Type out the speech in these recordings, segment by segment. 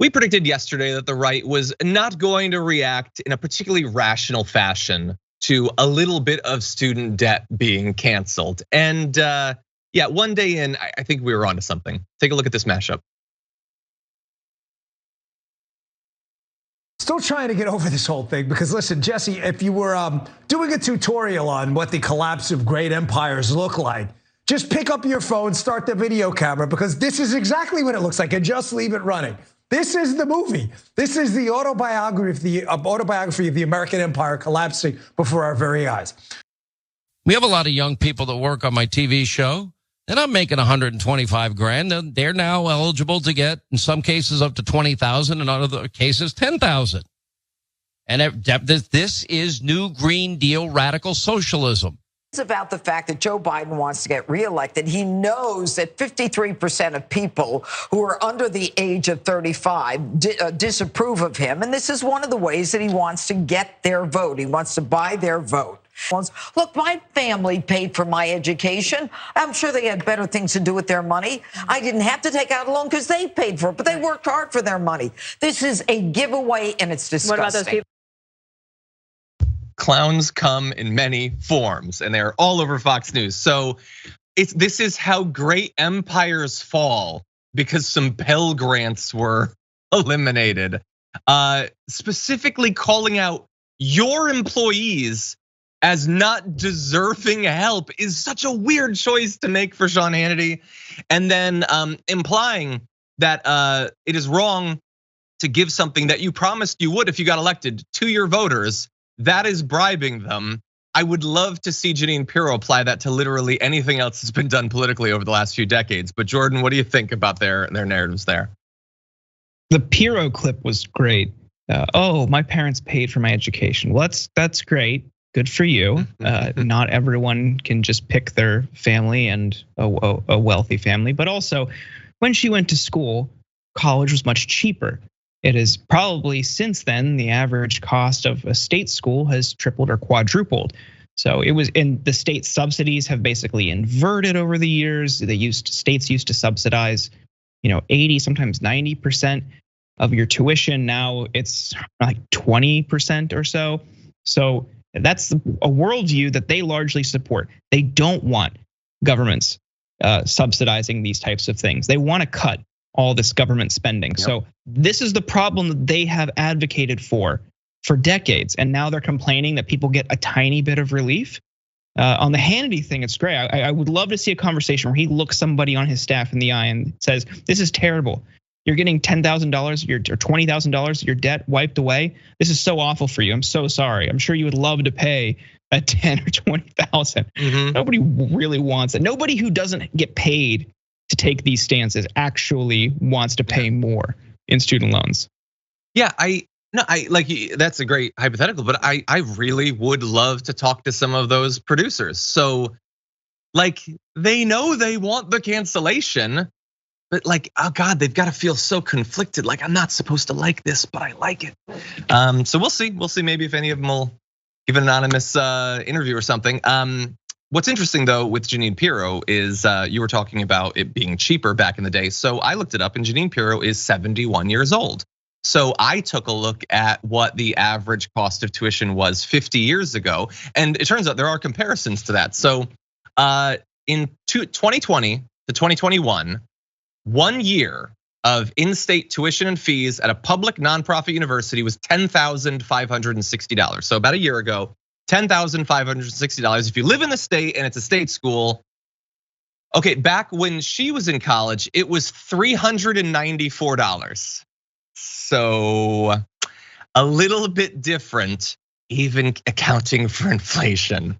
We predicted yesterday that the right was not going to react in a particularly rational fashion to a little bit of student debt being canceled. And yeah, one day in, I think we were onto something. Take a look at this mashup. Still trying to get over this whole thing because listen, Jesse, if you were doing a tutorial on what the collapse of great empires look like, just pick up your phone, start the video camera, because this is exactly what it looks like, and just leave it running. This is the movie. This is the autobiography of the American empire collapsing before our very eyes. We have a lot of young people that work on my TV show, and I'm making 125 grand. They're now eligible to get, in some cases, up to 20,000, in other cases, 10,000. And this is new Green Deal radical socialism. It's about the fact that Joe Biden wants to get reelected. He knows that 53% of people who are under the age of 35 disapprove of him. And this is one of the ways that he wants to get their vote. He wants to buy their vote. Look, my family paid for my education. I'm sure they had better things to do with their money. I didn't have to take out a loan because they paid for it, but they worked hard for their money. This is a giveaway, and it's disgusting. What about those people? Clowns come in many forms, and they're all over Fox News. So this is how great empires fall, because some Pell Grants were eliminated. Specifically calling out your employees as not deserving help is such a weird choice to make for Sean Hannity. And then implying that it is wrong to give something that you promised you would if you got elected to your voters. That is bribing them. I would love to see Jeanine Pirro apply that to literally anything else that's been done politically over the last few decades. But Jordan, what do you think about their narratives there? The Pirro clip was great. Oh, my parents paid for my education. Well, that's great. Good for you. Not everyone can just pick their family and a wealthy family. But also, when she went to school, college was much cheaper. It is probably since then, the average cost of a state school has tripled or quadrupled. So it was, and the state subsidies have basically inverted over the years. States used to subsidize, 80, sometimes 90% of your tuition. Now it's like 20% or so. So that's a worldview that they largely support. They don't want governments subsidizing these types of things. They want to cut all this government spending. Yep. So this is the problem that they have advocated for decades. And now they're complaining that people get a tiny bit of relief. On the Hannity thing, it's great. I would love to see a conversation where he looks somebody on his staff in the eye and says, this is terrible. You're getting $10,000 or $20,000 your debt wiped away. This is so awful for you. I'm so sorry. I'm sure you would love to pay a 10 or 20,000. Nobody really wants it. Nobody who doesn't get paid to take these stances actually wants to pay more in student loans. Yeah, I like, that's a great hypothetical, but I really would love to talk to some of those producers. So like, they know they want the cancellation, but like, oh God, they've got to feel so conflicted. Like, I'm not supposed to like this, but I like it. So we'll see maybe if any of them will give an anonymous interview or something. What's interesting though with Jeanine Pirro is you were talking about it being cheaper back in the day. So I looked it up, and Jeanine Pirro is 71 years old. So I took a look at what the average cost of tuition was 50 years ago. And it turns out there are comparisons to that. So in 2020 to 2021, 1 year of in-state tuition and fees at a public nonprofit university was $10,560. So about a year ago, $10,560. If you live in the state and it's a state school. Okay, back when she was in college, it was $394. So a little bit different, even accounting for inflation.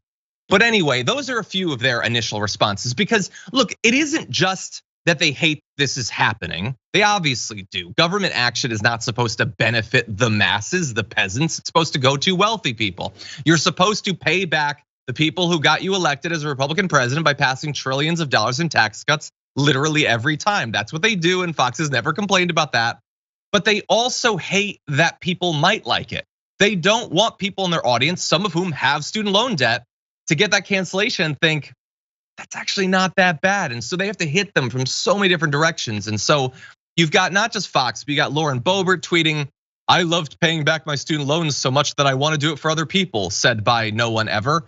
But anyway, those are a few of their initial responses, because look, it isn't just that they hate this is happening. They obviously do. Government action is not supposed to benefit the masses, the peasants. It's supposed to go to wealthy people. You're supposed to pay back the people who got you elected as a Republican president by passing trillions of dollars in tax cuts literally every time. That's what they do, and Fox has never complained about that. But they also hate that people might like it. They don't want people in their audience, some of whom have student loan debt, to get that cancellation and think, that's actually not that bad. And so they have to hit them from so many different directions. And so you've got not just Fox, but you got Lauren Boebert tweeting, "I loved paying back my student loans so much that I want to do it for other people," said by no one ever.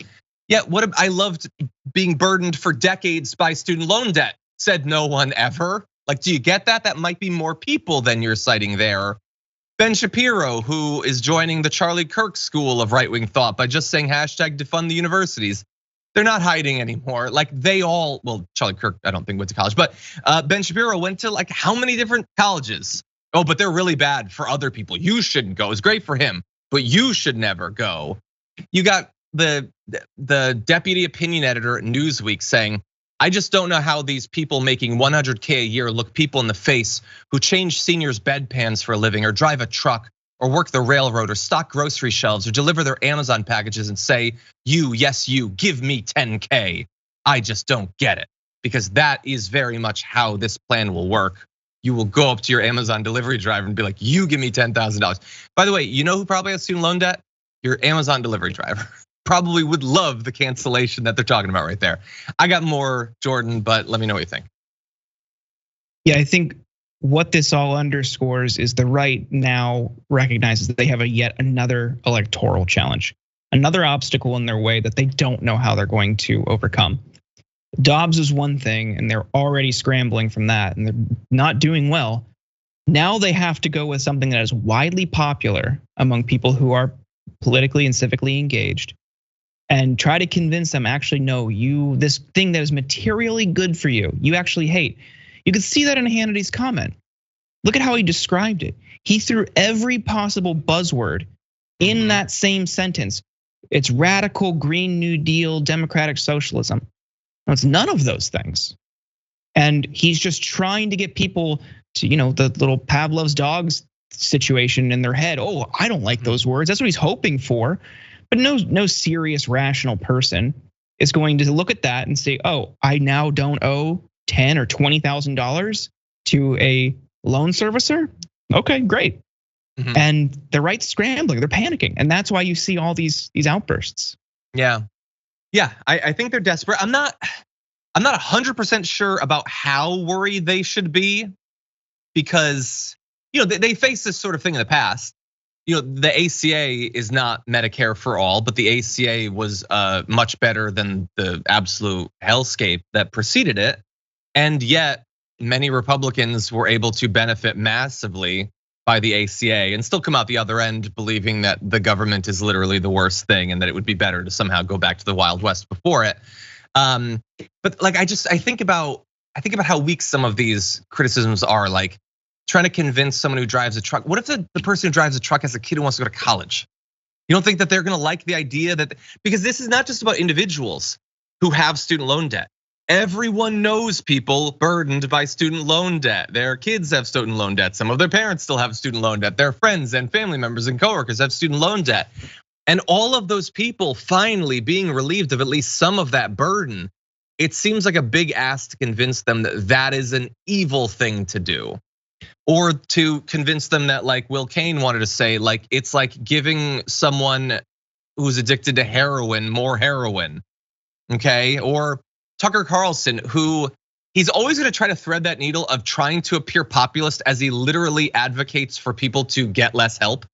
Yeah, I loved being burdened for decades by student loan debt, said no one ever. Like, do you get that? That might be more people than you're citing there. Ben Shapiro, who is joining the Charlie Kirk school of right-wing thought by just saying hashtag defund the universities. They're not hiding anymore. Like well, Charlie Kirk, I don't think went to college, but Ben Shapiro went to like how many different colleges? Oh, but they're really bad for other people. You shouldn't go. It's great for him, but you should never go. You got the deputy opinion editor at Newsweek saying, "I just don't know how these people making 100K a year look people in the face who change seniors' bedpans for a living or drive a truck or work the railroad or stock grocery shelves or deliver their Amazon packages and say, yes, you, give me 10K. I just don't get it." Because that is very much how this plan will work. You will go up to your Amazon delivery driver and be like, "You give me $10,000. By the way, you know who probably has student loan debt? Your Amazon delivery driver. Probably would love the cancellation that they're talking about right there. I got more, Jordan, but let me know what you think. Yeah, I think what this all underscores is the right now recognizes that they have yet another electoral challenge, another obstacle in their way that they don't know how they're going to overcome. Dobbs is one thing, and they're already scrambling from that, and they're not doing well. Now they have to go with something that is widely popular among people who are politically and civically engaged, and try to convince them, actually, no, this thing that is materially good for you, you actually hate. You could see that in Hannity's comment. Look at how he described it. He threw every possible buzzword in that same sentence. It's radical, Green New Deal, democratic socialism. No, it's none of those things. And he's just trying to get people to, the little Pavlov's dogs situation in their head. Oh, I don't like those words. That's what he's hoping for. But no serious, rational person is going to look at that and say, "Oh, I now don't owe $10,000 or $20,000 to a loan servicer." Okay, great. And the right's scrambling, they're panicking, and that's why you see all these outbursts. Yeah, I think they're desperate. I'm not 100% sure about how worried they should be, because they faced this sort of thing in the past. The ACA is not Medicare for all, but the ACA was much better than the absolute hellscape that preceded it. And yet many Republicans were able to benefit massively by the ACA and still come out the other end believing that the government is literally the worst thing and that it would be better to somehow go back to the Wild West before it. But like I think about how weak some of these criticisms are, like trying to convince someone who drives a truck. What if the person who drives a truck has a kid who wants to go to college? You don't think that they're gonna like the idea that, because this is not just about individuals who have student loan debt. Everyone knows people burdened by student loan debt. Their kids have student loan debt. Some of their parents still have student loan debt. Their friends and family members and coworkers have student loan debt. And all of those people finally being relieved of at least some of that burden, it seems like a big ask to convince them that that is an evil thing to do. Or to convince them that, like Will Cain wanted to say, like it's like giving someone who's addicted to heroin more heroin, okay? Or Tucker Carlson, who he's always gonna try to thread that needle of trying to appear populist as he literally advocates for people to get less help.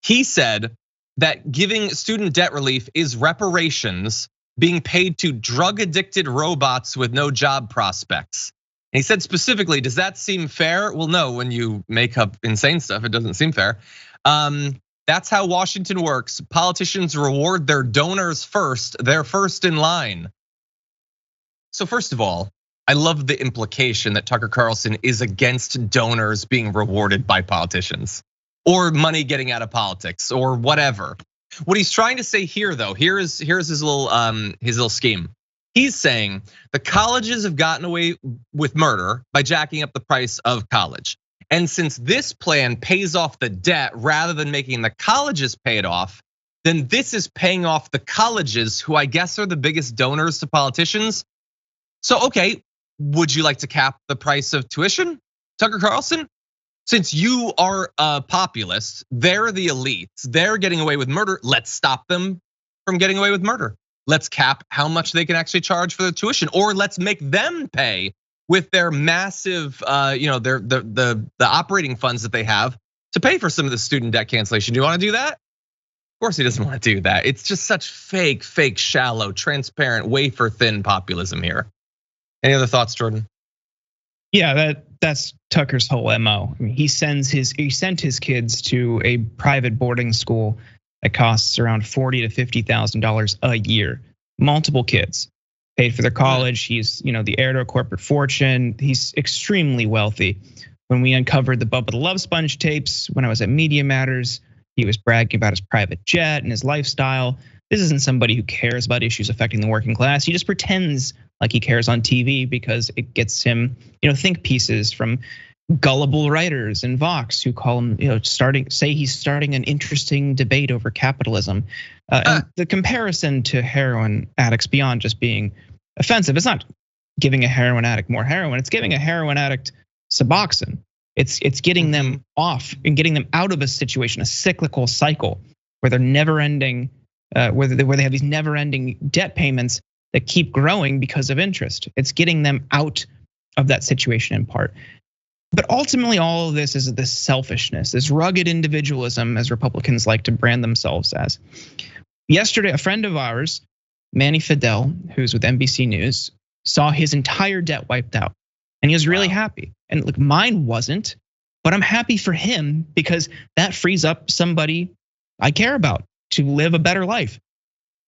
He said that giving student debt relief is reparations being paid to drug addicted robots with no job prospects. And he said specifically, does that seem fair? Well, no, when you make up insane stuff, it doesn't seem fair. That's how Washington works. Politicians reward their donors first. They're first in line. So first of all, I love the implication that Tucker Carlson is against donors being rewarded by politicians or money getting out of politics or whatever. What he's trying to say here, though, here's his little scheme. He's saying the colleges have gotten away with murder by jacking up the price of college. And since this plan pays off the debt rather than making the colleges pay it off, then this is paying off the colleges, who I guess are the biggest donors to politicians. So, okay, would you like to cap the price of tuition, Tucker Carlson? Since you are a populist, they're the elites, they're getting away with murder, let's stop them from getting away with murder. Let's cap how much they can actually charge for the tuition, or let's make them pay with their massive, the operating funds that they have to pay for some of the student debt cancellation. Do you want to do that? Of course he doesn't want to do that. It's just such fake, shallow, transparent, wafer thin populism here. Any other thoughts, Jordan? Yeah, that's Tucker's whole MO. I mean, he sent his kids to a private boarding school that costs around $40,000 to $50,000 a year. Multiple kids paid for their college. He's the heir to a corporate fortune. He's extremely wealthy. When we uncovered the Bubba the Love Sponge tapes, when I was at Media Matters, he was bragging about his private jet and his lifestyle. This isn't somebody who cares about issues affecting the working class. He just pretends like he cares on TV because it gets him, think pieces from gullible writers in Vox who call him, say he's starting an interesting debate over capitalism. And the comparison to heroin addicts, beyond just being offensive, it's not giving a heroin addict more heroin. It's giving a heroin addict Suboxone. It's getting them off and getting them out of a situation, a cyclical cycle where they're never ending, where they have these never ending debt payments that keep growing because of interest. It's getting them out of that situation in part. But ultimately, all of this is this selfishness, this rugged individualism, as Republicans like to brand themselves as. Yesterday, a friend of ours, Manny Fidel, who's with NBC News, saw his entire debt wiped out. And he was really happy. And look, mine wasn't, but I'm happy for him because that frees up somebody I care about to live a better life.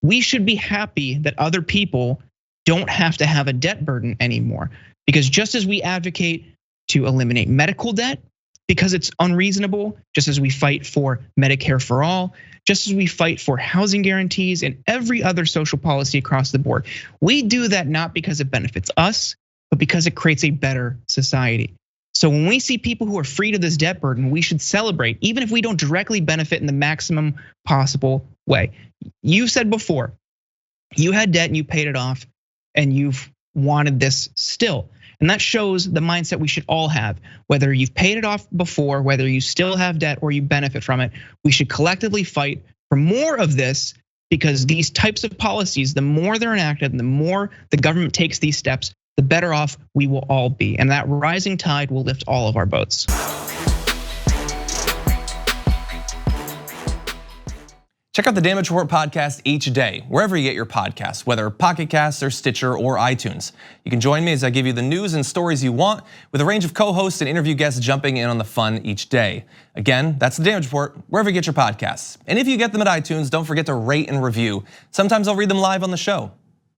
We should be happy that other people don't have to have a debt burden anymore. Because just as we advocate to eliminate medical debt because it's unreasonable, just as we fight for Medicare for all, just as we fight for housing guarantees and every other social policy across the board, we do that not because it benefits us, but because it creates a better society. So when we see people who are freed of this debt burden, we should celebrate, even if we don't directly benefit in the maximum possible way. You said before, you had debt and you paid it off and you've wanted this still. And that shows the mindset we should all have. Whether you've paid it off before, whether you still have debt or you benefit from it, we should collectively fight for more of this, because these types of policies, the more they're enacted and the more the government takes these steps, the better off we will all be. And that rising tide will lift all of our boats. Check out the Damage Report podcast each day, wherever you get your podcasts, whether Pocket Casts or Stitcher or iTunes. You can join me as I give you the news and stories you want, with a range of co-hosts and interview guests jumping in on the fun each day. Again, that's the Damage Report, wherever you get your podcasts. And if you get them at iTunes, don't forget to rate and review. Sometimes I'll read them live on the show.